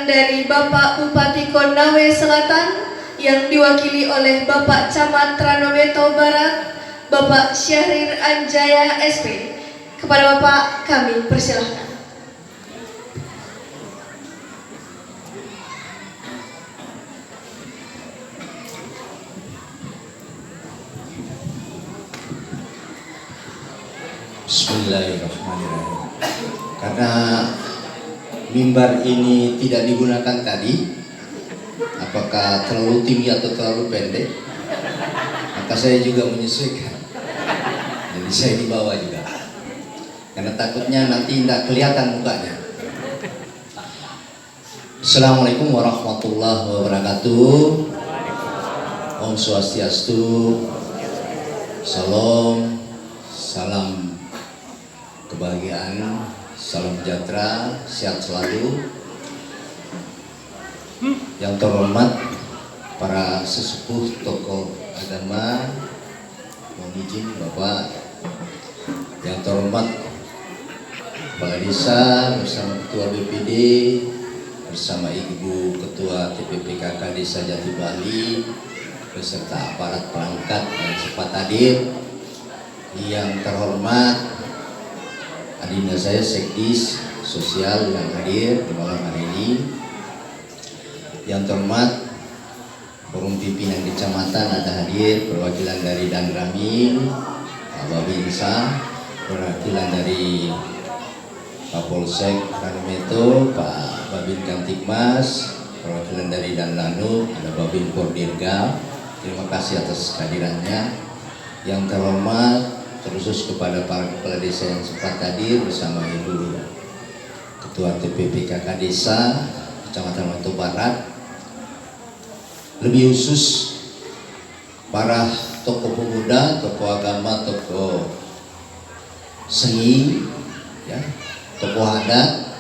datang dari Bapak Bupati Konawe Selatan yang diwakili oleh Bapak Camat Tranobeto Barat, Bapak Syahrir Anjaya SP. Kepada Bapak kami persilahkan. Bismillahirrahmanirrahim. Karena mimbar ini tidak digunakan tadi, apakah terlalu tinggi atau terlalu pendek, maka saya juga menyesuaikan. Jadi saya di bawah juga, karena takutnya nanti tidak kelihatan mukanya. Assalamualaikum warahmatullahi wabarakatuh. Om Swastiastu. Salam, salam kebahagiaan, salam sejahtera, sehat selalu. Yang terhormat para sesepuh tokoh agama, mohon izin Bapak. Yang terhormat Kepala Desa bersama Ketua BPD, bersama Ibu Ketua TPPKK Desa Jati Bali, beserta aparat perangkat yang sempat hadir. Yang terhormat adinda saya Sekdis Sosial yang hadir di malam hari ini. Yang terhormat forum pimpinan kecamatan ada hadir, perwakilan dari Danramil, Pak Babinsa, perwakilan dari Pak Polsek Tranobeto, Pak Babin Kamtipmas, perwakilan dari Danlanu, ada Babin Kordirga. Terima kasih atas kehadirannya. Yang terhormat terkhusus kepada para kepala desa yang sempat hadir bersama Ibu Ketua TPPKK Desa Kecamatan Wanto Barat, lebih khusus para tokoh pemuda, tokoh agama, tokoh seni, ya, tokoh adat,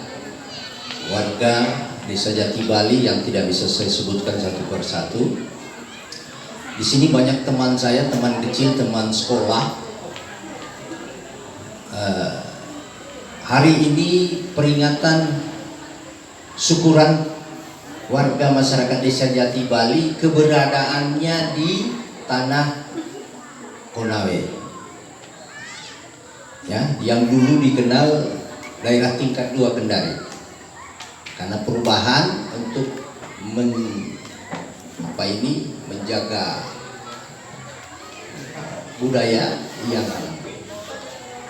warga Desa Jati Bali yang tidak bisa saya sebutkan satu persatu. Di sini banyak teman saya, teman kecil, teman sekolah. Hari ini peringatan syukuran warga masyarakat Desa Jati Bali keberadaannya di tanah Konawe, ya, yang dulu dikenal daerah tingkat 2 Kendari. Karena perubahan untuk menjaga budaya yang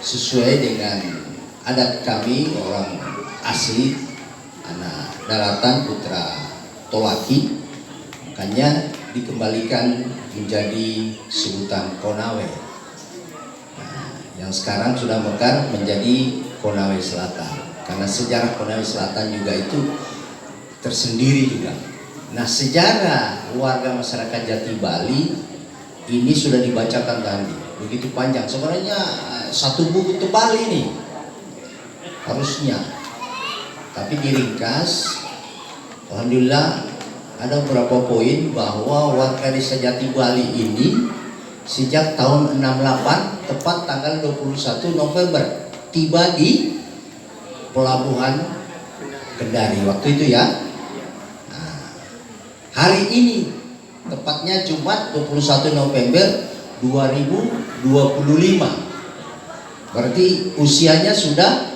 sesuai dengan adat kami orang asli anak daratan putra Tolaki, makanya dikembalikan menjadi sebutan Konawe. Nah, yang sekarang sudah mekar menjadi Konawe Selatan, karena sejarah Konawe Selatan juga itu tersendiri juga. Nah, sejarah warga masyarakat Jati Bali ini sudah dibacakan tadi, begitu panjang. Sebenarnya satu buku tebal ini harusnya, tapi diringkas. Alhamdulillah ada beberapa poin bahwa warga Desa Jati Bali ini sejak tahun 68 tepat tanggal 21 November tiba di pelabuhan Kendari waktu itu, ya. Nah, hari ini tepatnya Jumat 21 November 2025. Berarti usianya sudah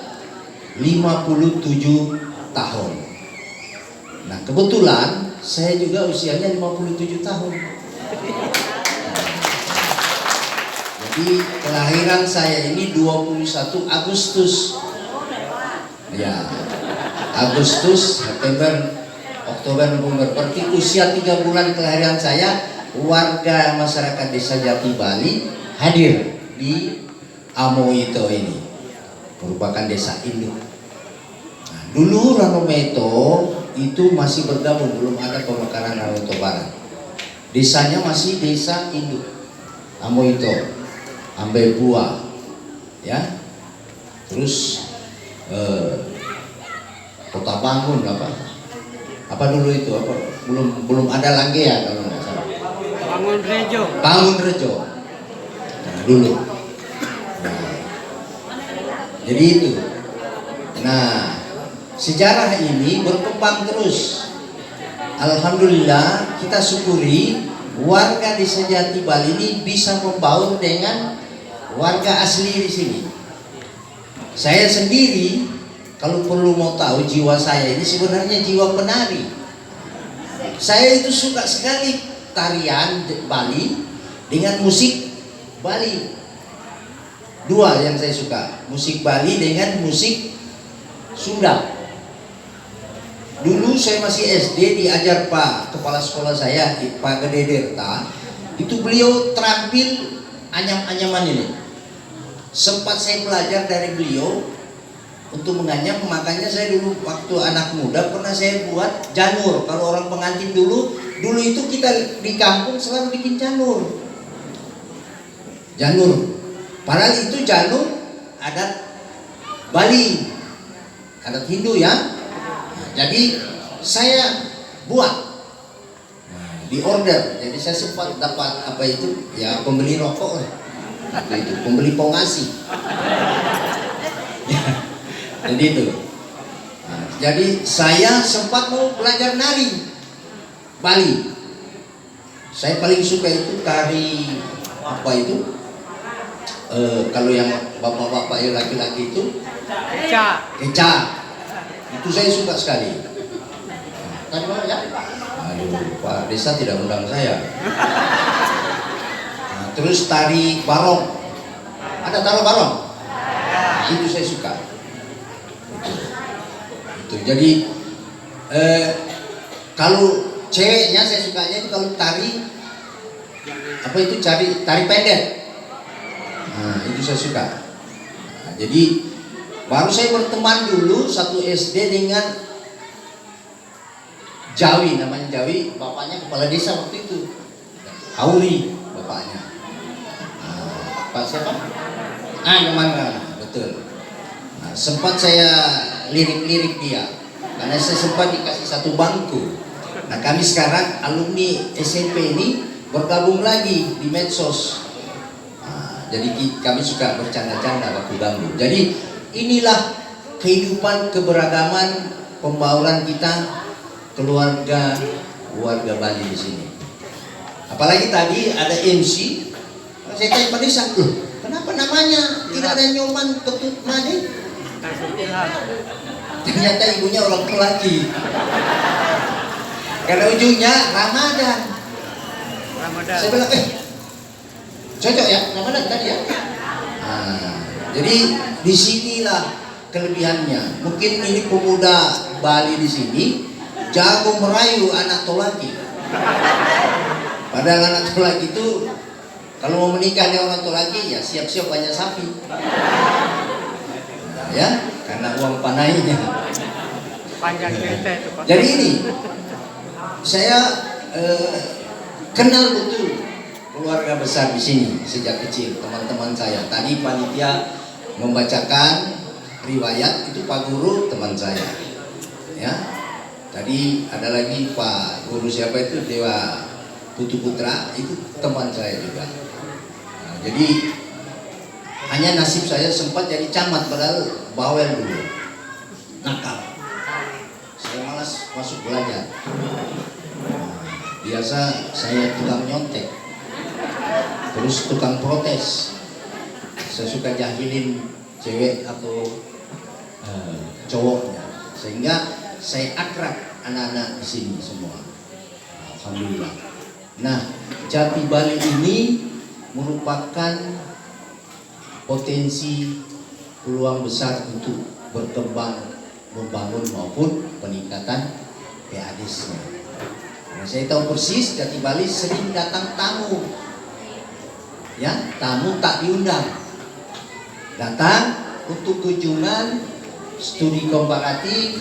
57 tahun. Nah, kebetulan saya juga usianya 57 tahun. Jadi kelahiran saya ini 21 Agustus. Ya, Agustus, September, Oktober, November. Berarti usia 3 bulan kelahiran saya, warga masyarakat Desa Jati Bali hadir di Amoito ini, merupakan desa induk. Nah, dulu Tranobeto itu masih bergabung, belum ada pemekaran Tranobeto Barat. Desanya masih desa induk Amoito, Ambe Buah, ya. Terus Kota Bangun apa dulu itu, apa belum ada lagi ya kalau nggak salah. Bangun Rejo. Nah, dulu. Jadi itu. Nah, sejarah ini berkembang terus. Alhamdulillah, kita syukuri warga Desa Jati Bali ini bisa membaur dengan warga asli di sini. Saya sendiri, kalau perlu mau tahu, jiwa saya ini sebenarnya jiwa penari. Saya itu suka sekali tarian Bali dengan musik Bali. Dua yang saya suka, musik Bali dengan musik Sunda. Dulu saya masih SD, diajar Pak Kepala Sekolah saya, Pak Gede Derta. Itu beliau terampil anyam-anyaman ini. Sempat saya belajar dari beliau untuk menganyam, makanya saya dulu waktu anak muda pernah saya buat janur. Kalau orang pengantin dulu itu kita di kampung selalu bikin janur. Padahal itu janur adat Bali, adat Hindu ya. Nah, jadi saya buat, di order. Jadi saya sempat dapat apa itu ya, pembeli rokok lah. Itu pembeli pongasi. Jadi itu. Nah, jadi saya sempat mau belajar nari Bali. Saya paling suka itu tari apa itu? Kalau yang bapak-bapak yang laki-laki itu keca. Itu saya suka sekali. Kan ya? Aduh, Pak Desa tidak undang saya. Nah, terus tari barong. Ada tari barong? Nah, itu saya suka. Itu. Jadi kalau ceweknya saya sukanya itu kalau tari apa itu, tari pendek. Nah, itu saya suka. Nah, jadi baru saya berteman dulu satu SD dengan Jawi, namanya Jawi, bapaknya kepala desa waktu itu. Hauri bapaknya. Nah, Pak siapa? Nyaman, betul. Nah, sempat saya lirik-lirik dia karena saya sempat dikasih satu bangku. Nah, kami sekarang alumni SMP ini bergabung lagi di medsos. Jadi kami suka bercanda-canda waktu gabung. Jadi inilah kehidupan keberagaman pembauran kita, warga Bali di sini. Apalagi tadi ada MC, saya tanya Pak Desa, kenapa namanya tidak ada Nyoman Ketut Made? Ternyata ibunya orang Kelaki. Karena ujungnya Ramadan. Saya bilang, cocok ya, Ramadan tadi ya. Nah, jadi disinilah kelebihannya. Mungkin ini pemuda Bali di sini jago merayu anak tolaki. Padahal anak tolaki itu kalau mau menikah dengan orang tolaki ya siap-siap banyak sapi. Nah, ya, karena uang panainya. Jadi ini saya kenal betul keluarga besar di sini sejak kecil, teman-teman saya. Tadi panitia membacakan riwayat itu Pak Guru teman saya. Ya. Tadi ada lagi Pak Guru siapa itu, Dewa Putu Putra, itu teman saya juga. Nah, jadi hanya nasib saya sempat jadi camat padahal bawel dulu. Nakal. Saya malas masuk belajar. Biasa saya tukang nyontek, terus tukang protes. Saya suka jahilin cewek atau cowoknya, sehingga saya akrab anak-anak di sini semua. Alhamdulillah. Nah, Jati Bali ini merupakan potensi peluang besar untuk berkembang, membangun maupun peningkatan PADES-nya. Nah, saya tahu persis Jati Bali sering datang tamu. Ya, tamu tak diundang. Datang untuk kunjungan studi komparatif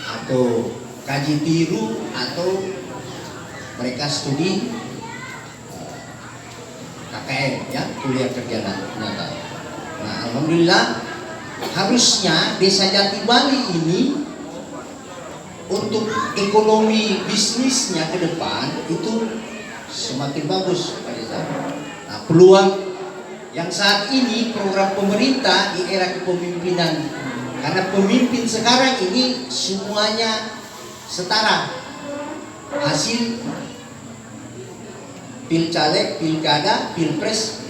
atau kaji tiru atau mereka studi KKN ya, kuliah kerja nyata. Nah, alhamdulillah harusnya Desa Jati Bali ini untuk ekonomi bisnisnya ke depan itu semakin bagus Pak Desa. Nah, peluang yang saat ini program pemerintah di era kepemimpinan Karena pemimpin sekarang ini semuanya setara. Hasil pilcaleg, pilkada, pilpres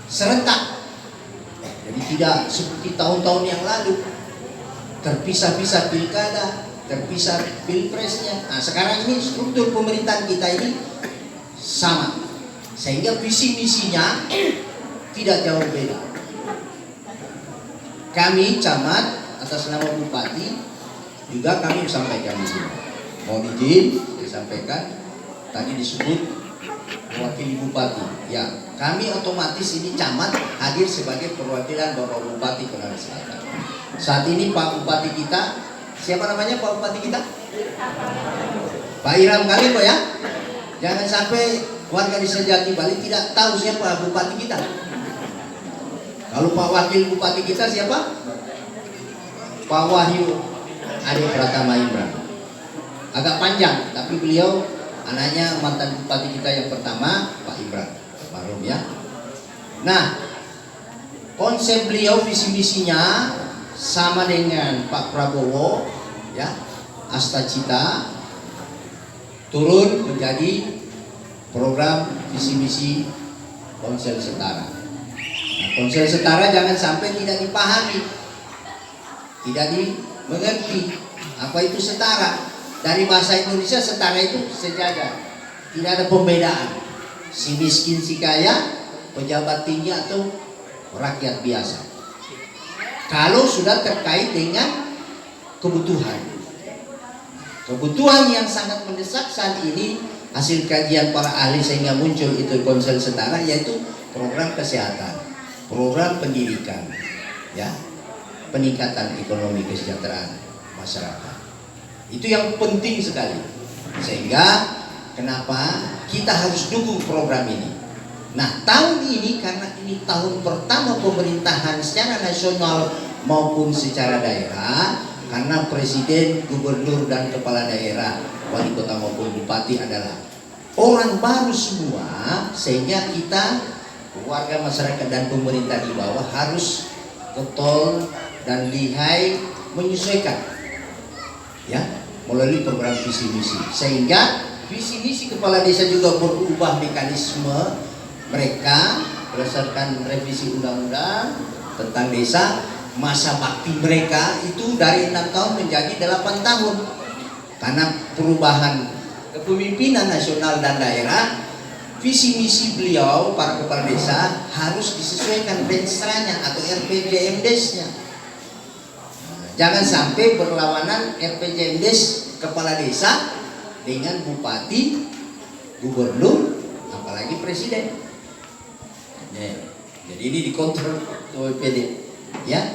serentak. Jadi tidak seperti tahun-tahun yang lalu terpisah-pisah pilkada, terpisah pilpresnya. Nah, sekarang ini struktur pemerintahan kita ini sama, sehingga visi misinya tidak jauh beda. Kami camat atas nama bupati juga kami sampaikan di sini. Mohon izin disampaikan, tadi disebut mewakili bupati. Ya, kami otomatis ini camat hadir sebagai perwakilan Bapak Bupati Konawe Selatan. Saat ini Pak Bupati kita, siapa namanya Pak Bupati kita? Pak Iram kali kok ya. Jangan sampai warga di Sejati Bali tidak tahu siapa Bupati kita. Kalau Pak Wakil Bupati kita siapa? Pak Wahyu Ade Pratama Imran. Agak panjang, tapi beliau anaknya mantan bupati kita yang pertama, Pak Imran Marum ya. Nah, konsep beliau visi misinya sama dengan Pak Prabowo ya, Astacita turun menjadi program visi misi Ponsel Setara. Nah, Ponsel Setara jangan sampai tidak dipahami, tidak dimengerti apa itu setara. Dari bahasa Indonesia setara itu sejajar, tidak ada pembedaan si miskin si kaya, pejabat tinggi atau rakyat biasa. Kalau sudah terkait dengan kebutuhan yang sangat mendesak saat ini, hasil kajian para ahli sehingga muncul itu Ponsel Setara, yaitu program kesehatan, program pendidikan, ya, peningkatan ekonomi kesejahteraan masyarakat. Itu yang penting sekali. Sehingga kenapa kita harus dukung program ini. Nah, tahun ini karena ini tahun pertama pemerintahan secara nasional maupun secara daerah, karena presiden, gubernur dan kepala daerah, wali kota maupun bupati adalah orang baru semua, sehingga kita warga masyarakat dan pemerintah di bawah harus getol dan lihai menyesuaikan, ya, melalui program visi misi, sehingga visi misi kepala desa juga berubah mekanisme mereka berdasarkan revisi undang-undang tentang desa. Masa bakti mereka itu dari 6 tahun menjadi 8 tahun karena perubahan kepemimpinan nasional dan daerah. Visi misi beliau para kepala desa harus disesuaikan rensranya atau RPJMDes-nya. Jangan sampai berlawanan RPJMDes kepala desa dengan bupati, gubernur, apalagi presiden. Jadi ini dikontrol OPD, ya,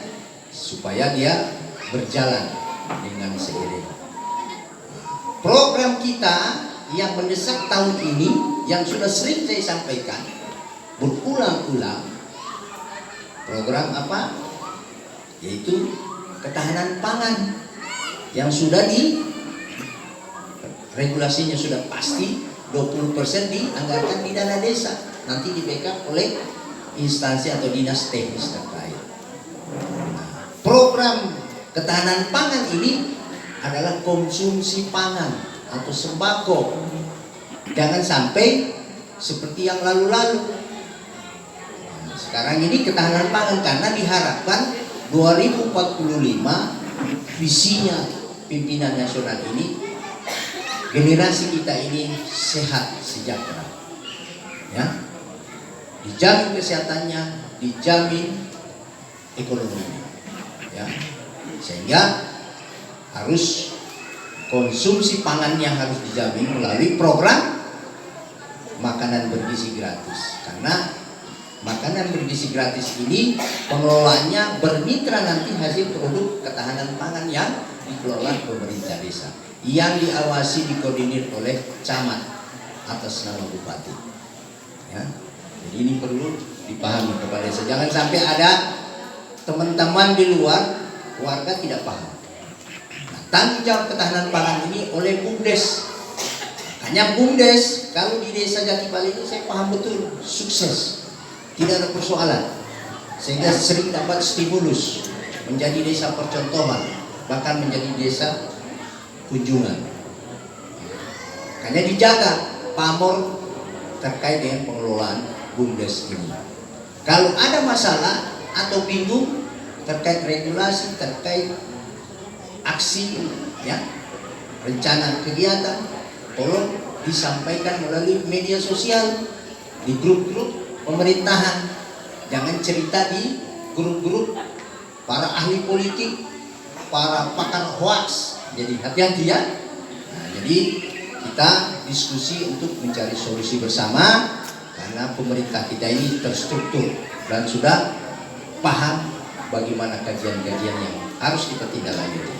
supaya dia berjalan dengan seiring. Program kita yang mendesak tahun ini, yang sudah sering saya sampaikan berulang-ulang, program apa? Yaitu ketahanan pangan yang sudah regulasinya sudah pasti 20% dianggarkan di dana desa, nanti di backup oleh instansi atau dinas teknis terkait. Program ketahanan pangan ini adalah konsumsi pangan atau sembako. Jangan sampai seperti yang lalu-lalu. Sekarang ini ketahanan pangan karena diharapkan 2045 visinya pimpinan nasional ini, generasi kita ini sehat sejahtera, ya, dijamin kesehatannya, dijamin ekonominya, ya, sehingga harus konsumsi pangannya harus dijamin melalui program makanan bergizi gratis. Karena makanan bergizi gratis ini pengelolaannya bermitra nanti hasil produk ketahanan pangan yang dikelola pemerintah desa, yang diawasi dikoordinir oleh camat atas nama bupati, ya. Jadi ini perlu dipahami kepada desa. Jangan sampai ada teman-teman di luar warga tidak paham. Nah, tanggung jawab ketahanan pangan ini oleh BUMDes. Hanya BUMDes kalau di desa Jati Bali ini saya paham betul sukses, tidak ada persoalan, sehingga sering dapat stimulus menjadi desa percontohan, bahkan menjadi desa kunjungan. Hanya dijaga pamor terkait dengan pengelolaan BUMDes ini. Kalau ada masalah atau bingung terkait regulasi, terkait aksi, ya, rencana kegiatan, tolong disampaikan melalui media sosial, di grup-grup pemerintahan. Jangan cerita di grup-grup para ahli politik, para pakar hoax. Jadi hati-hati ya. Nah, jadi kita diskusi untuk mencari solusi bersama, karena pemerintah kita ini terstruktur dan sudah paham bagaimana kajian-kajian yang harus kita tindak lanjuti.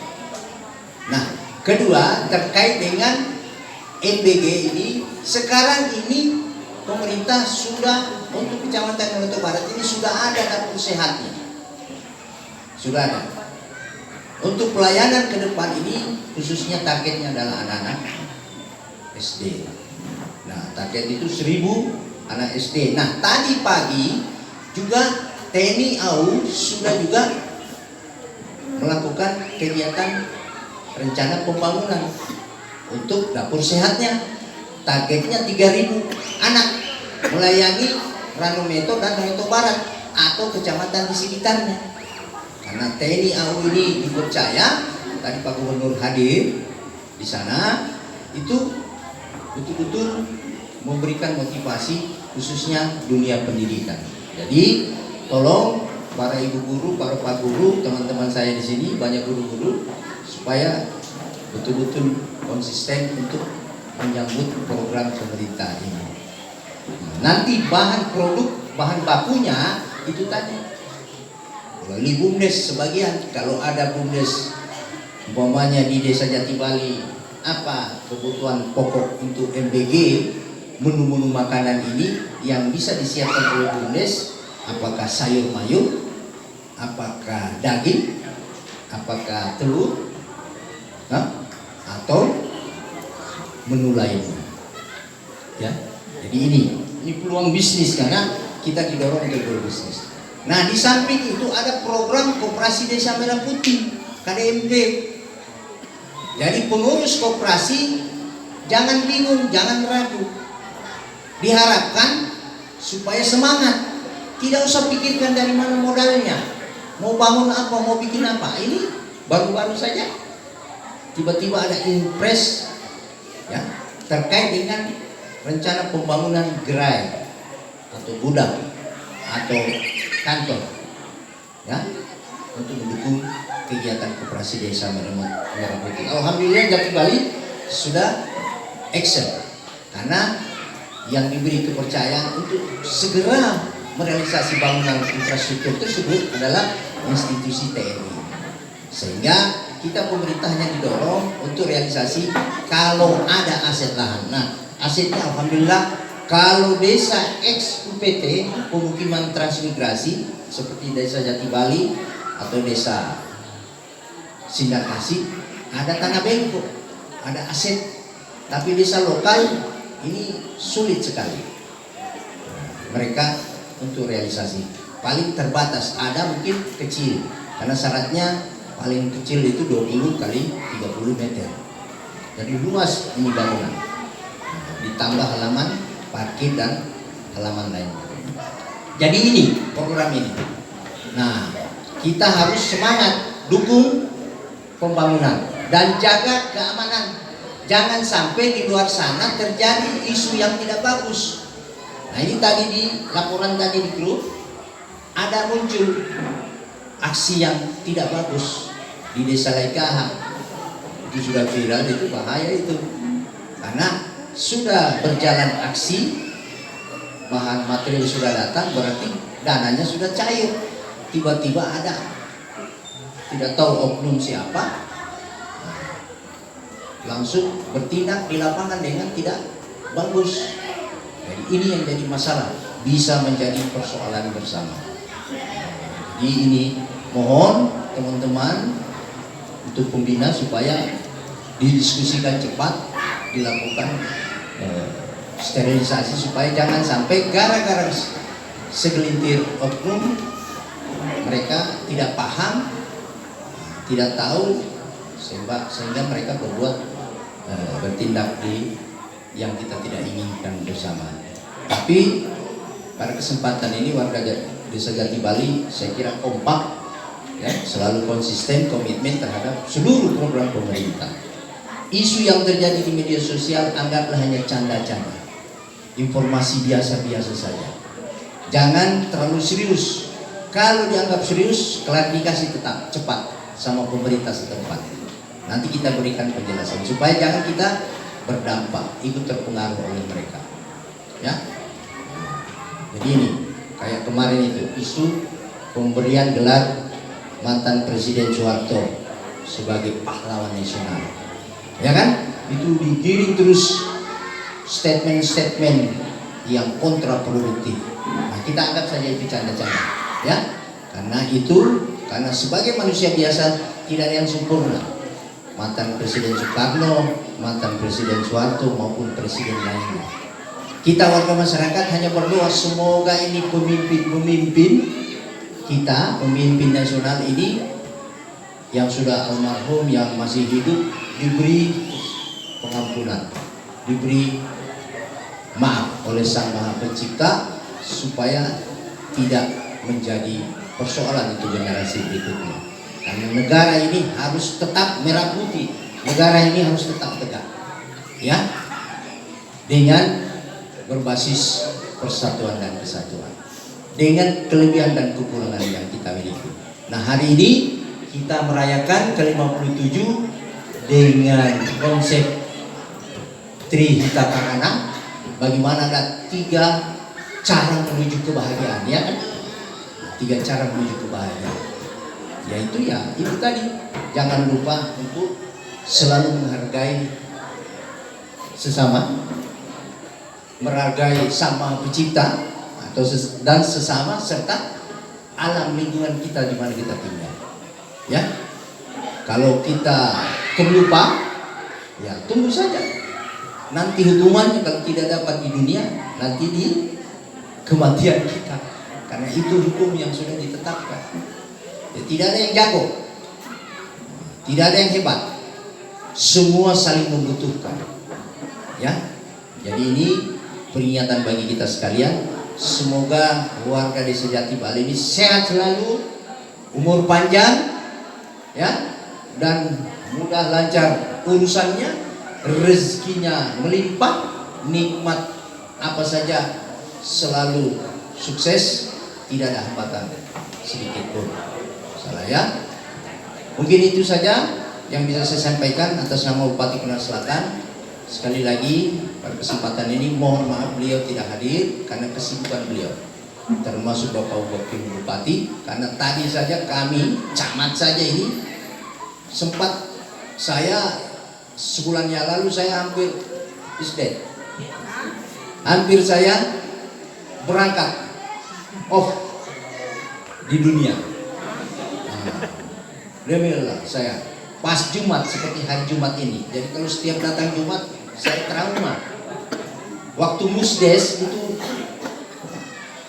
Nah, kedua terkait dengan MBG ini, sekarang ini pemerintah sudah untuk Kecamatan Loreto Barat ini sudah ada dapur sehatnya, sudah ada. Untuk pelayanan ke depan ini khususnya targetnya adalah anak-anak SD. Nah, target itu 1000 anak SD. Nah, tadi pagi juga TNI AU sudah juga melakukan kegiatan rencana pembangunan untuk dapur sehatnya. Targetnya 3000 anak melayani Ranometo dan Loreto Barat atau kecamatan di sekitarnya. Karena TNI AU ini dipercaya, tadi Pak Gubernur hadir di sana, itu betul-betul memberikan motivasi khususnya dunia pendidikan. Jadi tolong para ibu guru, para pak guru, teman-teman saya di sini banyak guru-guru, supaya betul-betul konsisten untuk menyambut program pemerintah ini. Nanti bahan produk, bahan bakunya itu tadi melalui BUMDes sebagian. Kalau ada BUMDes umpamanya di Desa Jati Bali, apa kebutuhan pokok untuk MBG, menu-menu makanan ini yang bisa disiapkan oleh BUMDes, apakah sayur mayur, apakah daging, apakah telur, atau menu lainnya, ya. Jadi ini peluang bisnis, karena kita didorong untuk berbisnis. Nah, di samping itu ada program Koperasi Desa Merah Putih KDMD. Jadi pengurus koperasi jangan bingung, jangan ragu. Diharapkan supaya semangat, tidak usah pikirkan dari mana modalnya, mau bangun apa, mau bikin apa. Ini baru-baru saja tiba-tiba ada impres, ya, terkait dengan rencana pembangunan gerai atau gudang atau kantor, ya, untuk mendukung kegiatan koperasi desa Merah Putih. Alhamdulillah Jati Bali sudah action, karena yang diberi kepercayaan untuk segera merealisasi bangunan infrastruktur tersebut adalah institusi TNI, sehingga kita pemerintahnya didorong untuk realisasi kalau ada aset lahan. Nah, asetnya alhamdulillah, kalau desa ex UPT pemukiman transmigrasi seperti Desa Jati Bali atau Desa Sindang Kasih ada tanah bengkok, ada aset. Tapi desa lokal ini sulit sekali mereka untuk realisasi. Paling terbatas, ada mungkin kecil, karena syaratnya paling kecil itu 20 kali 30 meter. Jadi luas ini bangunan, ditambah halaman parkir dan halaman lain. Jadi ini program ini. Nah, kita harus semangat dukung pembangunan dan jaga keamanan. Jangan sampai di luar sana terjadi isu yang tidak bagus. Nah, ini tadi di laporan tadi di grup ada muncul aksi yang tidak bagus di Desa Laikaha. Itu sudah viral, itu bahaya itu. Karena sudah berjalan aksi, bahan material sudah datang, berarti dananya sudah cair. Tiba-tiba ada, tidak tahu oknum siapa, langsung bertindak di lapangan dengan tidak bagus. Jadi ini yang jadi masalah, bisa menjadi persoalan bersama. Jadi ini mohon teman-teman untuk pembina supaya didiskusikan cepat, dilakukan sterilisasi supaya jangan sampai gara-gara segelintir oknum mereka tidak paham tidak tahu sehingga mereka bertindak di yang kita tidak inginkan bersama. Tapi pada kesempatan ini warga Desa Jati Bali saya kira kompak, ya, selalu konsisten komitmen terhadap seluruh program pemerintah. Isu yang terjadi di media sosial anggaplah hanya canda-canda, informasi biasa-biasa saja. Jangan terlalu serius. Kalau dianggap serius, klarifikasi tetap cepat sama pemerintah setempat. Nanti kita berikan penjelasan supaya jangan kita berdampak, ikut terpengaruh oleh mereka. Ya. Jadi ini kayak kemarin itu isu pemberian gelar mantan Presiden Soeharto sebagai pahlawan nasional. Ya kan? Itu digiring terus statement-statement yang kontraproduktif. Nah, kita anggap saja itu canda-canda, ya. Karena sebagai manusia biasa tidak ada yang sempurna. Mantan Presiden Soekarno, mantan Presiden Soeharto maupun presiden lainnya. Kita warga masyarakat hanya berdoa semoga ini pemimpin kita, pemimpin nasional ini yang sudah almarhum, yang masih hidup, diberi pengampunan, diberi maaf oleh Sang Maha Pencipta supaya tidak menjadi persoalan itu generasi berikutnya. Karena negara ini harus tetap merah putih, negara ini harus tetap tegak, ya, dengan berbasis persatuan dan kesatuan, dengan kelebihan dan kekurangan yang kita miliki. Nah, hari ini kita merayakan ke-57 dengan konsep Trihita Karana. Bagaimana ada 3 cara menuju kebahagiaan, ya kan? 3 cara menuju kebahagiaan, yaitu ya itu tadi, jangan lupa untuk selalu menghargai sesama, menghargai Sang Maha Pencipta dan sesama serta alam lingkungan kita di mana kita tinggal. Ya, kalau kita terlupa, ya tunggu saja. Nanti hukumannya kalau tidak dapat di dunia, nanti di kematian kita. Karena itu hukum yang sudah ditetapkan. Ya, tidak ada yang jago, tidak ada yang hebat. Semua saling membutuhkan. Ya, jadi ini peringatan bagi kita sekalian. Semoga warga Desa Jati Bali ini sehat selalu, umur panjang, ya, dan mudah lancar urusannya, rezekinya melimpah, nikmat apa saja selalu sukses, tidak ada hambatan sedikit pun. Salah, ya. Mungkin itu saja yang bisa saya sampaikan atas nama Bupati Kuningan Selatan. Sekali lagi pada kesempatan ini mohon maaf beliau tidak hadir karena kesibukan beliau, termasuk Bapak Wakil Bupati, karena tadi saja kami camat saja ini sempat, saya sebulan yang lalu saya hampir isdet, hampir saya berangkat off di dunia. Demikianlah saya pas Jumat seperti hari Jumat ini. Jadi kalau setiap datang Jumat saya trauma. Waktu musdes itu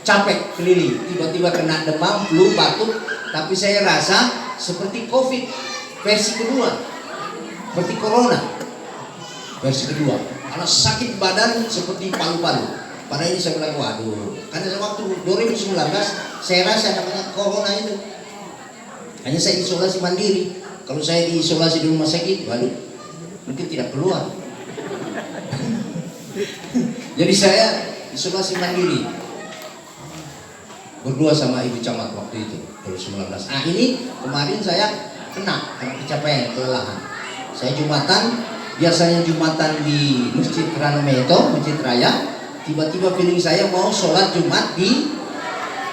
capek keliling, tiba-tiba kena demam, flu, batuk, tapi saya rasa seperti COVID versi kedua, seperti corona versi kedua. Karena sakit badan seperti palu-palu. Pada ini saya bilang waduh, karena waktu 2019 saya rasa namanya corona itu. Hanya saya isolasi mandiri. Kalau saya diisolasi di rumah sakit, waduh, mungkin tidak keluar. Jadi saya isolasi mandiri. Berdua sama Ibu Camat waktu itu, 2019. Nah ini kemarin saya kena kecapean, kelelahan. Saya Jumatan, biasanya Jumatan di Masjid Ranometo, Masjid Raya. Tiba-tiba feeling saya mau sholat Jumat di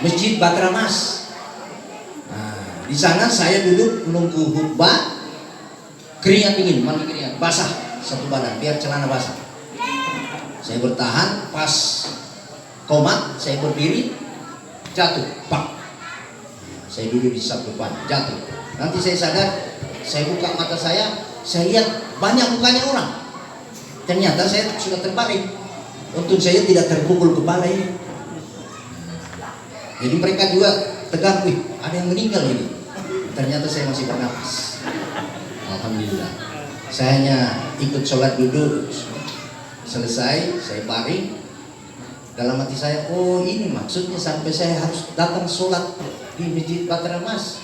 Masjid Batramas. Nah, di sana saya duduk menunggu khutbah, keringat dingin, mandi keringat, basah satu badan, biar celana basah. Saya bertahan, pas komat, saya berdiri, jatuh, pak. Saya duduk di saf depan, jatuh. Nanti saya sadar, saya buka mata saya lihat banyak mukanya orang. Ternyata saya sudah terbaring. Untung saya tidak terpukul kepala ini. Jadi mereka juga tegang, wih, ada yang meninggal ini. ternyata saya masih bernapas. Alhamdulillah. Saya hanya ikut sholat duduk, selesai, saya baring. Dalam hati saya, oh ini maksudnya sampai saya harus datang sholat di Masjid Bahtera Mas.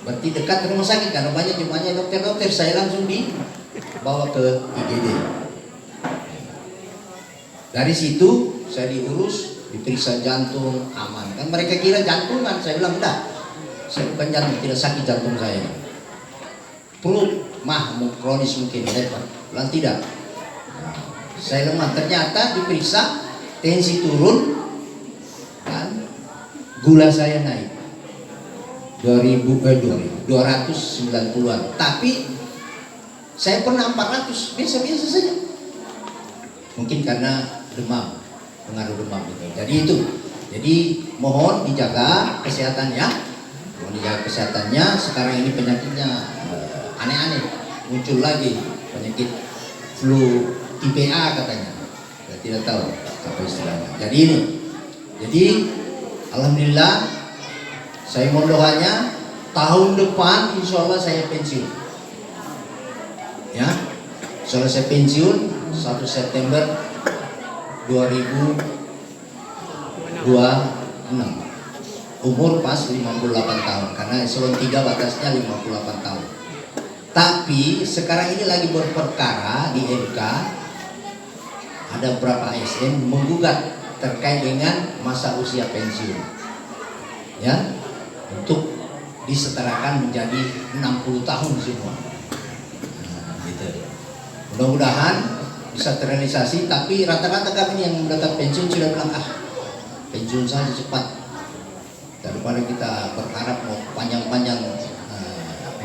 Berarti dekat rumah sakit, karena banyak jumlahnya dokter-dokter. Saya langsung dibawa ke IGD. Dari situ saya diurus, diperiksa jantung, aman. Kan mereka kira jantungan, saya bilang enggak. Saya bukan jantung, tidak sakit jantung saya. Perut kronis mungkin, bilang tidak. Saya lemah, ternyata diperiksa, tensi turun, dan gula saya naik 290-an. Tapi saya pernah 400, biasa-biasa saja. Mungkin karena demam, pengaruh demam itu. Jadi mohon dijaga kesehatannya. Sekarang ini penyakitnya aneh-aneh, muncul lagi penyakit flu tipe A katanya. Saya tidak tahu apa istilahnya. Jadi alhamdulillah, saya mohon doanya tahun depan insya Allah saya pensiun. Ya, insya Allah saya pensiun 1 September 2026. Umur pas 58 tahun, karena eselon 3 batasnya 58 tahun. Tapi sekarang ini lagi berperkara di MK, ada beberapa ASN menggugat terkait dengan masa usia pensiun, ya, untuk disetarakan menjadi 60 tahun semua. Nah, gitu. Mudah-mudahan bisa terrealisasi, tapi rata-rata kami yang mendapat pensiun sudah bilang, pensiun saja cepat, daripada kita berharap mau panjang-panjang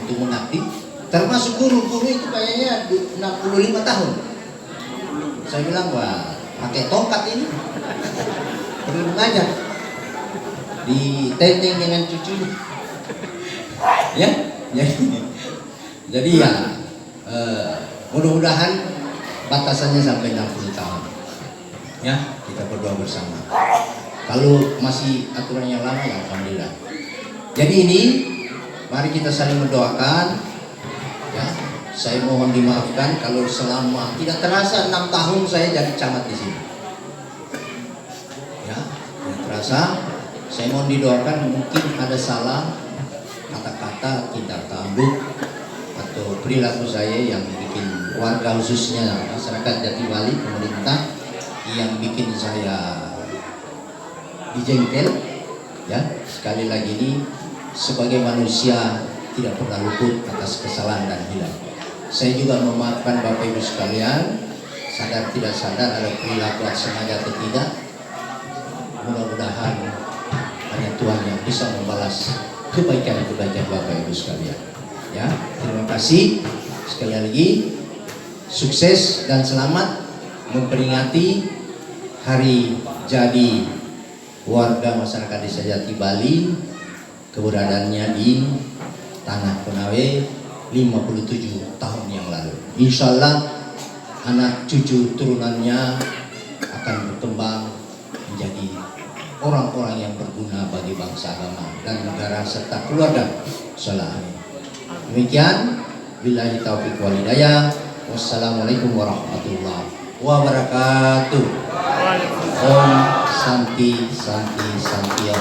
untuk mengabdi. Termasuk guru itu kayaknya 65 tahun. Saya bilang, wah, pakai tongkat ini perlu mengajar, ditenteng dengan cucunya. Ya, jadi ya mudah-mudahan batasannya sampai 60 tahun. Ya, kita berdoa bersama. Kalau masih aturan yang lama, ya alhamdulillah. Jadi ini, mari kita saling mendoakan. Ya, saya mohon dimaafkan kalau selama tidak terasa 6 tahun saya jadi camat di sini. Ya, tidak terasa. Saya mohon didoakan, mungkin ada salah kata-kata, tindak tanduk atau perilaku saya yang bikin warga, khususnya masyarakat Jatiwali, pemerintah, yang bikin saya dijengkel. Ya, sekali lagi ini sebagai manusia tidak pernah luput atas kesalahan dan hilang. Saya juga memaafkan Bapak Ibu sekalian, sadar tidak sadar ada perilaku sengaja atau tidak. Mudah-mudahan hanya Tuhan yang bisa membalas kebaikan-kebaikan Bapak Ibu sekalian. Ya, terima kasih sekali lagi. Sukses dan selamat memperingati hari jadi warga masyarakat Desa Jati Bali, keberadaannya di Tanah Konawe 57 tahun yang lalu. Insya Allah anak cucu turunannya akan berkembang menjadi orang-orang yang berguna bagi bangsa, agama, dan negara serta keluarga. Assalamualaikum. Demikian, billahi taufiq wal hidayah. Wassalamualaikum warahmatullahi wabarakatuh. Om Santi Santi Santi.